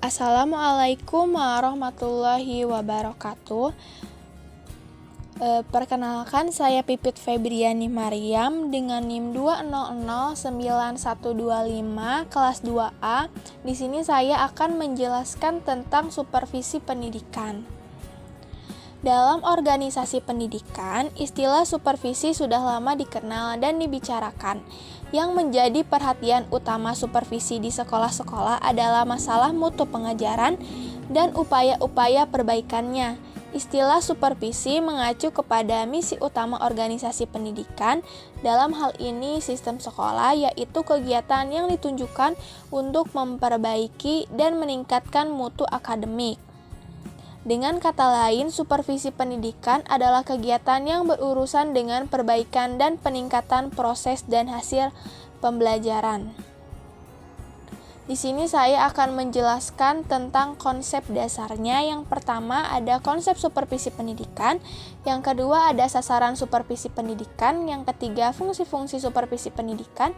Assalamualaikum warahmatullahi wabarakatuh. Perkenalkan, saya Pipit Febriani Mariam dengan NIM 2009125 kelas 2A. Di sini saya akan menjelaskan tentang supervisi pendidikan. Dalam organisasi pendidikan, istilah supervisi sudah lama dikenal dan dibicarakan. Yang menjadi perhatian utama supervisi di sekolah-sekolah adalah masalah mutu pengajaran dan upaya-upaya perbaikannya. Istilah supervisi mengacu kepada misi utama organisasi pendidikan, dalam hal ini sistem sekolah, yaitu kegiatan yang ditunjukkan untuk memperbaiki dan meningkatkan mutu akademik. Dengan kata lain, supervisi pendidikan adalah kegiatan yang berurusan dengan perbaikan dan peningkatan proses dan hasil pembelajaran. Di sini saya akan menjelaskan tentang konsep dasarnya. Yang pertama ada konsep supervisi pendidikan, yang kedua ada sasaran supervisi pendidikan, yang ketiga fungsi-fungsi supervisi pendidikan,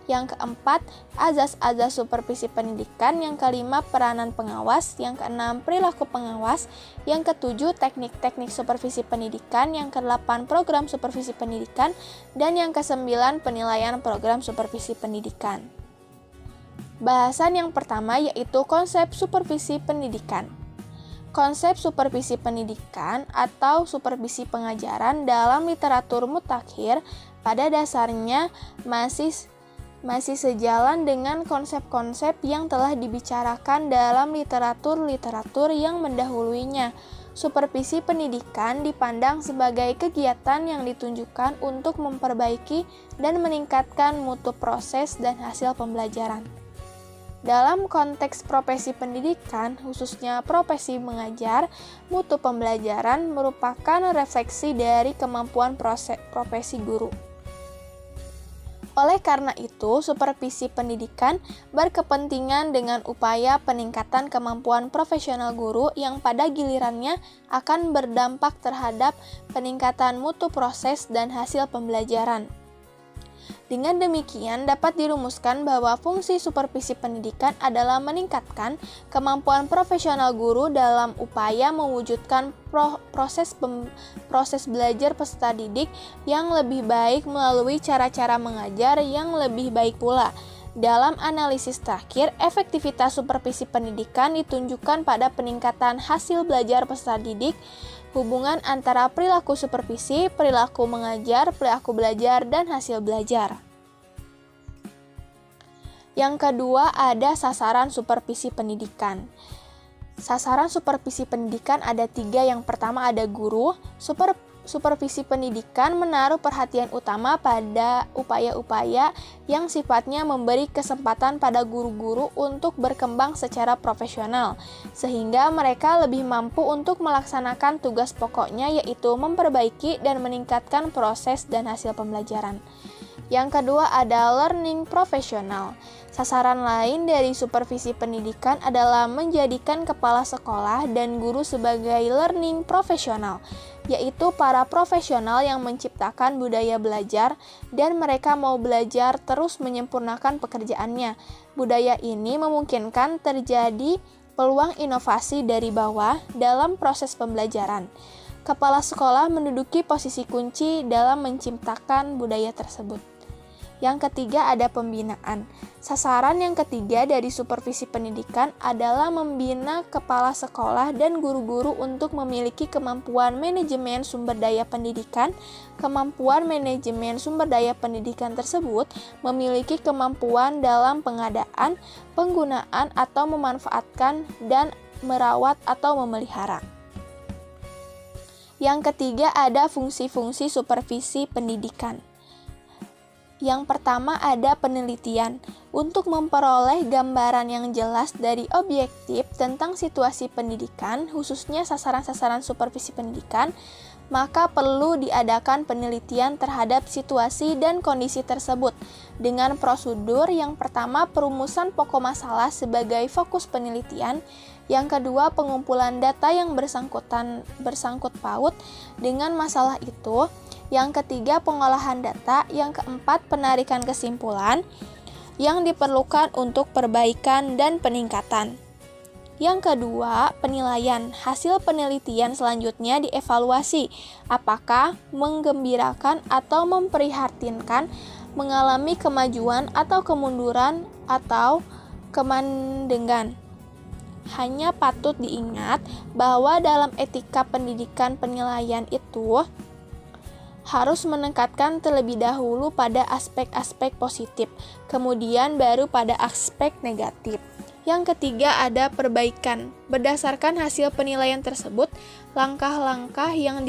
yang keempat azas-azas supervisi pendidikan, yang kelima peranan pengawas, yang keenam perilaku pengawas, yang ketujuh teknik-teknik supervisi pendidikan, yang kedelapan program supervisi pendidikan, dan yang kesembilan penilaian program supervisi pendidikan. Bahasan yang pertama yaitu konsep supervisi pendidikan. Konsep supervisi pendidikan atau supervisi pengajaran dalam literatur mutakhir pada dasarnya masih sejalan dengan konsep-konsep yang telah dibicarakan dalam literatur yang mendahuluinya. Supervisi pendidikan dipandang sebagai kegiatan yang ditunjukkan untuk memperbaiki dan meningkatkan mutu proses dan hasil pembelajaran. Dalam konteks profesi pendidikan, khususnya profesi mengajar, mutu pembelajaran merupakan refleksi dari kemampuan profesi guru. Oleh karena itu, supervisi pendidikan berkepentingan dengan upaya peningkatan kemampuan profesional guru yang pada gilirannya akan berdampak terhadap peningkatan mutu proses dan hasil pembelajaran. Dengan demikian, dapat dirumuskan bahwa fungsi supervisi pendidikan adalah meningkatkan kemampuan profesional guru dalam upaya mewujudkan proses belajar peserta didik yang lebih baik melalui cara-cara mengajar yang lebih baik pula. Dalam analisis terakhir, efektivitas supervisi pendidikan ditunjukkan pada peningkatan hasil belajar peserta didik, hubungan antara perilaku supervisi, perilaku mengajar, perilaku belajar, dan hasil belajar. Yang kedua ada sasaran supervisi pendidikan. Sasaran supervisi pendidikan ada 3. Yang pertama ada guru. Supervisi pendidikan menaruh perhatian utama pada upaya-upaya yang sifatnya memberi kesempatan pada guru-guru untuk berkembang secara profesional, sehingga mereka lebih mampu untuk melaksanakan tugas pokoknya, yaitu memperbaiki dan meningkatkan proses dan hasil pembelajaran. Yang kedua ada learning profesional. Sasaran lain dari supervisi pendidikan adalah menjadikan kepala sekolah dan guru sebagai learning profesional, yaitu para profesional yang menciptakan budaya belajar dan mereka mau belajar terus menyempurnakan pekerjaannya. Budaya ini memungkinkan terjadi peluang inovasi dari bawah dalam proses pembelajaran. Kepala sekolah menduduki posisi kunci dalam menciptakan budaya tersebut. Yang ketiga ada pembinaan. Sasaran yang ketiga dari supervisi pendidikan adalah membina kepala sekolah dan guru-guru untuk memiliki kemampuan manajemen sumber daya pendidikan. Kemampuan manajemen sumber daya pendidikan tersebut memiliki kemampuan dalam pengadaan, penggunaan atau memanfaatkan dan merawat atau memelihara. Yang ketiga ada fungsi-fungsi supervisi pendidikan. Yang pertama ada penelitian. Untuk memperoleh gambaran yang jelas dari objektif tentang situasi pendidikan, khususnya sasaran-sasaran supervisi pendidikan, maka perlu diadakan penelitian terhadap situasi dan kondisi tersebut. Dengan prosedur yang pertama perumusan pokok masalah sebagai fokus penelitian, yang kedua pengumpulan data yang bersangkut paut dengan masalah itu, yang ketiga pengolahan data, yang keempat penarikan kesimpulan yang diperlukan untuk perbaikan dan peningkatan. Yang kedua, penilaian. Hasil penelitian selanjutnya dievaluasi. Apakah menggembirakan atau memprihatinkan, mengalami kemajuan atau kemunduran atau kemandengan. Hanya patut diingat bahwa dalam etika pendidikan penilaian itu harus menekankan terlebih dahulu pada aspek-aspek positif, kemudian baru pada aspek negatif. Yang ketiga ada perbaikan. Berdasarkan hasil penilaian tersebut, langkah-langkah yang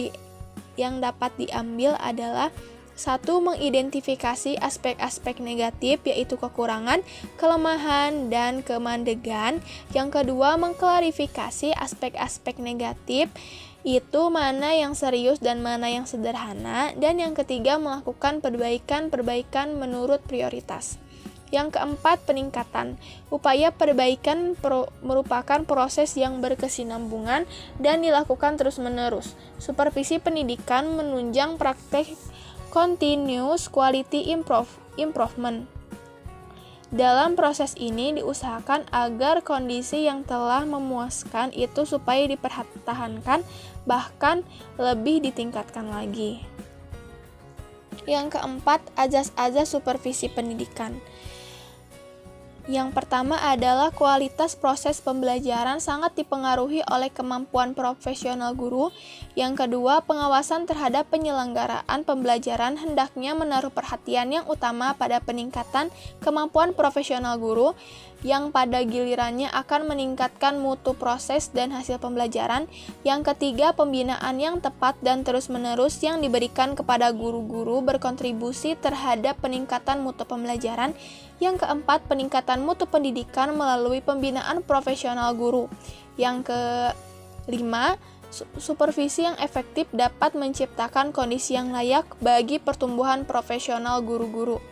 dapat diambil adalah: 1. Mengidentifikasi aspek-aspek negatif, yaitu kekurangan, kelemahan, dan kemandegan. Yang kedua, mengklarifikasi aspek-aspek negatif, itu mana yang serius dan mana yang sederhana. Dan yang ketiga, melakukan perbaikan menurut prioritas. Yang keempat, peningkatan. Upaya perbaikan merupakan proses yang berkesinambungan dan dilakukan terus-menerus. Supervisi pendidikan menunjang praktek continuous quality improvement. Dalam proses ini diusahakan agar kondisi yang telah memuaskan itu supaya dipertahankan, bahkan lebih ditingkatkan lagi. Yang keempat, azas-azas supervisi pendidikan. Yang pertama adalah kualitas proses pembelajaran sangat dipengaruhi oleh kemampuan profesional guru. Yang kedua, pengawasan terhadap penyelenggaraan pembelajaran hendaknya menaruh perhatian yang utama pada peningkatan kemampuan profesional guru, yang pada gilirannya akan meningkatkan mutu proses dan hasil pembelajaran. Yang ketiga, pembinaan yang tepat dan terus-menerus yang diberikan kepada guru-guru berkontribusi terhadap peningkatan mutu pembelajaran. Yang keempat, peningkatan mutu pendidikan melalui pembinaan profesional guru. Yang kelima, supervisi yang efektif dapat menciptakan kondisi yang layak bagi pertumbuhan profesional guru-guru.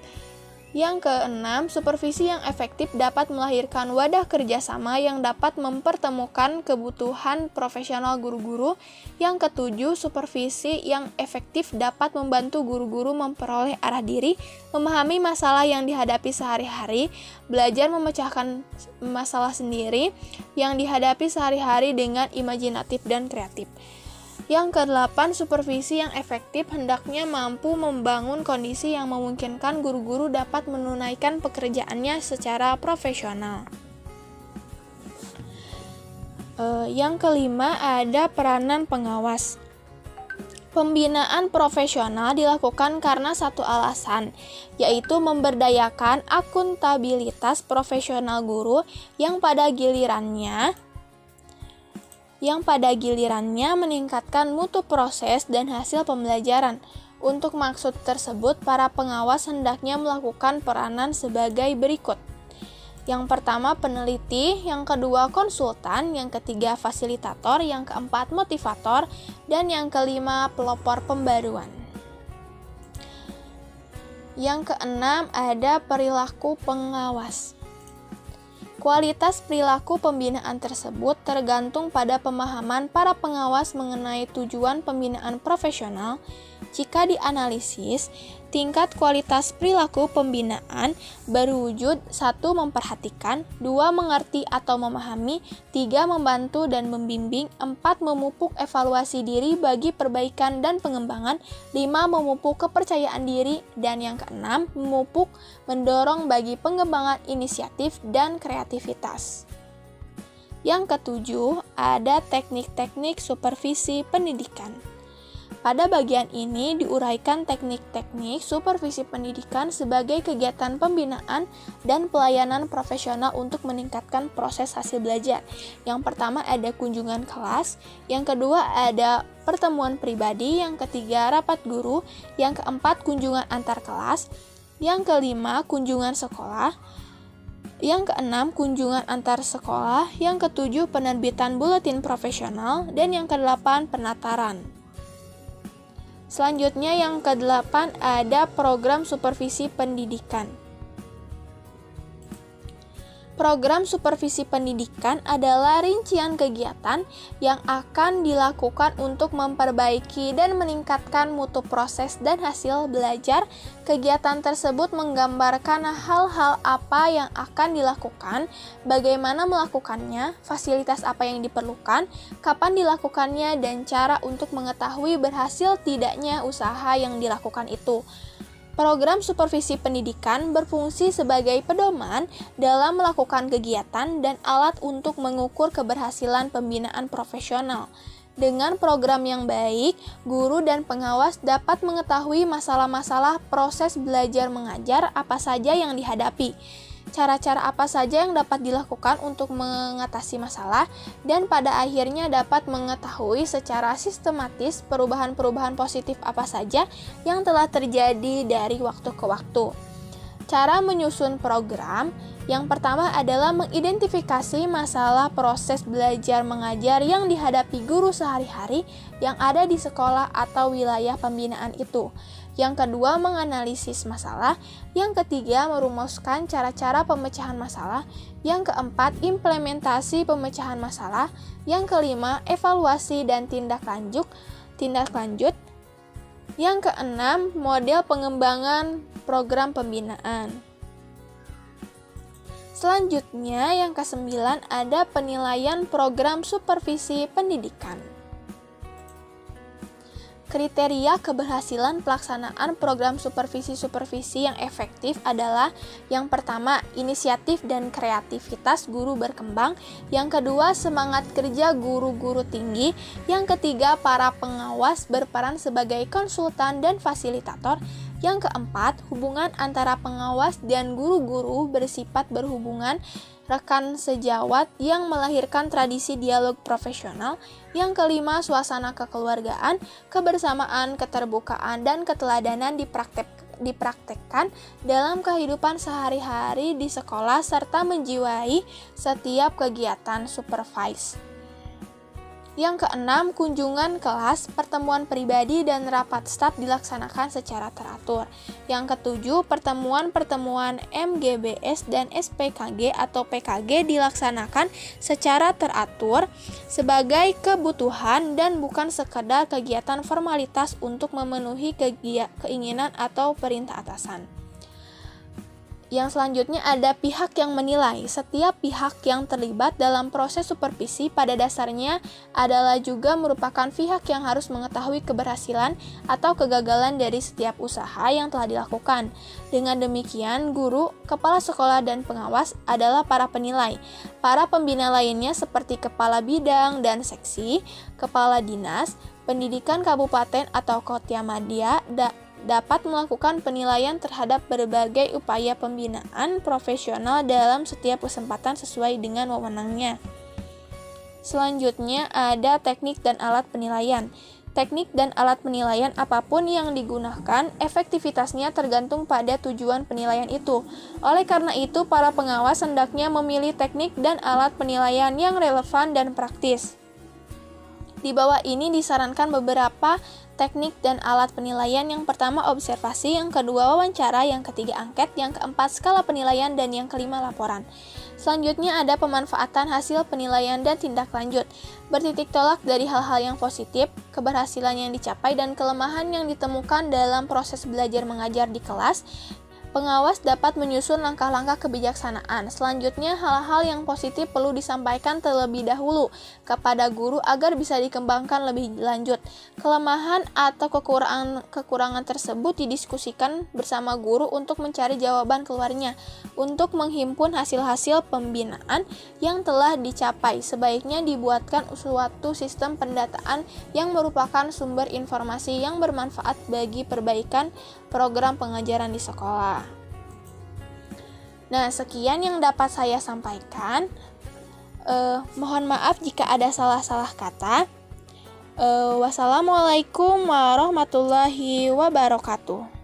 Yang keenam, supervisi yang efektif dapat melahirkan wadah kerjasama yang dapat mempertemukan kebutuhan profesional guru-guru. Yang ketujuh, supervisi yang efektif dapat membantu guru-guru memperoleh arah diri, memahami masalah yang dihadapi sehari-hari, belajar memecahkan masalah sendiri yang dihadapi sehari-hari dengan imajinatif dan kreatif. Yang kedelapan, supervisi yang efektif hendaknya mampu membangun kondisi yang memungkinkan guru-guru dapat menunaikan pekerjaannya secara profesional. Yang kelima ada peranan pengawas. Pembinaan profesional dilakukan karena satu alasan, yaitu memberdayakan akuntabilitas profesional guru yang pada gilirannya meningkatkan mutu proses dan hasil pembelajaran. Untuk maksud tersebut, para pengawas hendaknya melakukan peranan sebagai berikut. Yang pertama, peneliti, yang kedua, konsultan, yang ketiga, fasilitator, yang keempat, motivator, dan yang kelima, pelopor pembaruan. Yang keenam, ada perilaku pengawas. Kualitas perilaku pembinaan tersebut tergantung pada pemahaman para pengawas mengenai tujuan pembinaan profesional. Jika dianalisis, tingkat kualitas perilaku pembinaan berwujud 1. Memperhatikan, 2. Mengerti atau memahami, 3. Membantu dan membimbing, 4. Memupuk evaluasi diri bagi perbaikan dan pengembangan, 5. Memupuk kepercayaan diri, dan yang keenam, memupuk mendorong bagi pengembangan inisiatif dan kreativitas. Yang ketujuh, ada teknik-teknik supervisi pendidikan. Pada bagian ini diuraikan teknik-teknik supervisi pendidikan sebagai kegiatan pembinaan dan pelayanan profesional untuk meningkatkan proses hasil belajar. Yang pertama ada kunjungan kelas, yang kedua ada pertemuan pribadi, yang ketiga rapat guru, yang keempat kunjungan antar kelas, yang kelima kunjungan sekolah, yang keenam kunjungan antar sekolah, yang ketujuh penerbitan buletin profesional, dan yang kedelapan penataran. Selanjutnya yang ke-8 ada program supervisi pendidikan. Program supervisi pendidikan adalah rincian kegiatan yang akan dilakukan untuk memperbaiki dan meningkatkan mutu proses dan hasil belajar. Kegiatan tersebut menggambarkan hal-hal apa yang akan dilakukan, bagaimana melakukannya, fasilitas apa yang diperlukan, kapan dilakukannya, dan cara untuk mengetahui berhasil tidaknya usaha yang dilakukan itu. Program supervisi pendidikan berfungsi sebagai pedoman dalam melakukan kegiatan dan alat untuk mengukur keberhasilan pembinaan profesional. Dengan program yang baik, guru dan pengawas dapat mengetahui masalah-masalah proses belajar mengajar apa saja yang dihadapi, cara-cara apa saja yang dapat dilakukan untuk mengatasi masalah, dan pada akhirnya dapat mengetahui secara sistematis perubahan-perubahan positif apa saja yang telah terjadi dari waktu ke waktu. Cara menyusun program yang pertama adalah mengidentifikasi masalah proses belajar mengajar yang dihadapi guru sehari-hari yang ada di sekolah atau wilayah pembinaan itu. Yang kedua, menganalisis masalah. Yang ketiga, merumuskan cara-cara pemecahan masalah. Yang keempat, implementasi pemecahan masalah. Yang kelima, evaluasi dan tindak lanjut. Yang keenam, model pengembangan program pembinaan. Selanjutnya, yang kesembilan ada penilaian program supervisi pendidikan. Kriteria keberhasilan pelaksanaan program supervisi yang efektif adalah yang pertama, inisiatif dan kreativitas guru berkembang. Yang kedua, semangat kerja guru-guru tinggi. Yang ketiga, para pengawas berperan sebagai konsultan dan fasilitator. Yang keempat, hubungan antara pengawas dan guru-guru bersifat berhubungan rekan sejawat yang melahirkan tradisi dialog profesional. Yang kelima, suasana kekeluargaan, kebersamaan, keterbukaan, dan keteladanan dipraktekkan dalam kehidupan sehari-hari di sekolah serta menjiwai setiap kegiatan supervise. Yang keenam, kunjungan kelas, pertemuan pribadi, dan rapat staf dilaksanakan secara teratur. Yang ketujuh, pertemuan-pertemuan MGBS dan SPKG atau PKG dilaksanakan secara teratur sebagai kebutuhan dan bukan sekedar kegiatan formalitas untuk memenuhi keinginan atau perintah atasan. Yang selanjutnya ada pihak yang menilai. Setiap pihak yang terlibat dalam proses supervisi pada dasarnya adalah juga merupakan pihak yang harus mengetahui keberhasilan atau kegagalan dari setiap usaha yang telah dilakukan. Dengan demikian, guru, kepala sekolah, dan pengawas adalah para penilai. Para pembina lainnya seperti kepala bidang dan seksi, kepala dinas, pendidikan kabupaten atau kota madya dapat melakukan penilaian terhadap berbagai upaya pembinaan profesional dalam setiap kesempatan sesuai dengan wewenangnya. Selanjutnya ada teknik dan alat penilaian. Teknik dan alat penilaian apapun yang digunakan, efektivitasnya tergantung pada tujuan penilaian itu. Oleh karena itu, para pengawas hendaknya memilih teknik dan alat penilaian yang relevan dan praktis. Di bawah ini disarankan beberapa teknik dan alat penilaian. Yang pertama, observasi. Yang kedua, wawancara. Yang ketiga, angket. Yang keempat, skala penilaian. Dan yang kelima, laporan. Selanjutnya ada pemanfaatan hasil penilaian dan tindak lanjut. Bertitik tolak dari hal-hal yang positif, keberhasilan yang dicapai, dan kelemahan yang ditemukan dalam proses belajar mengajar di kelas. Pengawas dapat menyusun langkah-langkah kebijaksanaan. Selanjutnya, hal-hal yang positif perlu disampaikan terlebih dahulu kepada guru agar bisa dikembangkan lebih lanjut. Kelemahan atau kekurangan tersebut didiskusikan bersama guru untuk mencari jawaban keluarnya. Untuk menghimpun hasil-hasil pembinaan yang telah dicapai, sebaiknya dibuatkan suatu sistem pendataan yang merupakan sumber informasi yang bermanfaat bagi perbaikan program pengajaran di sekolah. Nah, sekian yang dapat saya sampaikan. Mohon maaf jika ada salah-salah kata. Wassalamualaikum warahmatullahi wabarakatuh.